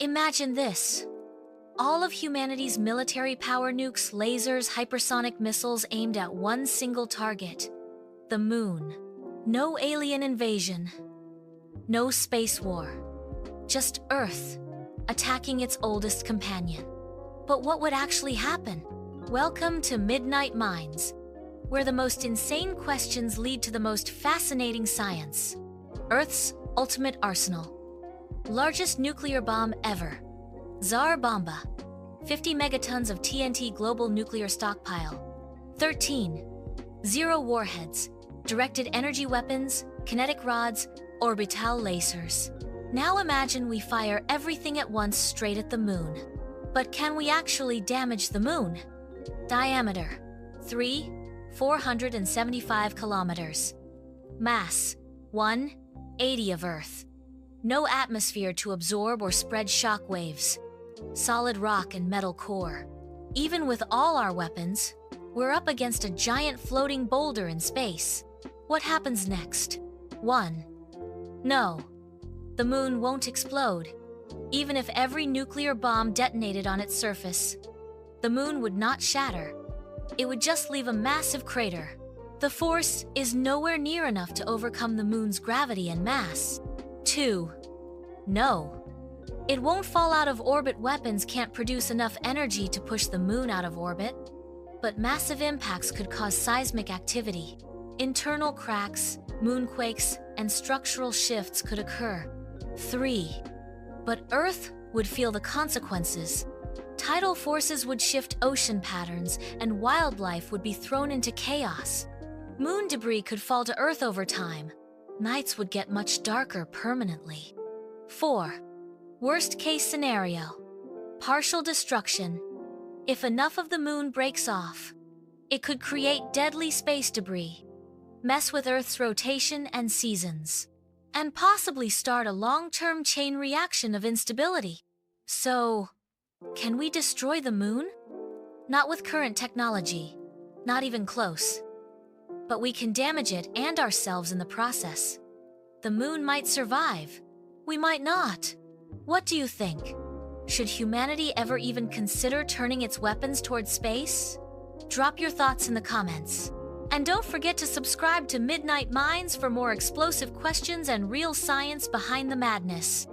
Imagine this. All of humanity's military power nukes, lasers, hypersonic missiles aimed at one single target. The moon. No alien invasion. No space war. Just Earth, attacking its oldest companion. But what would actually happen? Welcome to Midnight Minds, where the most insane questions lead to the most fascinating science. Earth's ultimate arsenal. Largest nuclear bomb ever. Tsar Bomba. 50 megatons of TNT global nuclear stockpile. 13. Zero warheads. Directed energy weapons, kinetic rods, orbital lasers. Now imagine we fire everything at once straight at the moon. But can we actually damage the moon? Diameter. 475 kilometers. Mass. 180 of Earth. No atmosphere to absorb or spread shock waves. Solid rock and metal core. Even with all our weapons, we're up against a giant floating boulder in space. What happens next? 1. No. The moon won't explode. Even if every nuclear bomb detonated on its surface, the moon would not shatter. It would just leave a massive crater. The force is nowhere near enough to overcome the moon's gravity and mass. 2. No. It won't fall out of orbit. Weapons can't produce enough energy to push the moon out of orbit. But massive impacts could cause seismic activity. Internal cracks, moonquakes, and structural shifts could occur. 3. But Earth would feel the consequences. Tidal forces would shift ocean patterns, and wildlife would be thrown into chaos. Moon debris could fall to Earth over time. Nights would get much darker permanently. 4. Worst-case scenario. Partial destruction. If enough of the moon breaks off, it could create deadly space debris, mess with Earth's rotation and seasons, and possibly start a long-term chain reaction of instability. So, can we destroy the moon? Not with current technology, not even close. But we can damage it and ourselves in the process. The moon might survive. We might not. What do you think? Should humanity ever even consider turning its weapons towards space? Drop your thoughts in the comments. And don't forget to subscribe to Midnight Minds for more explosive questions and real science behind the madness.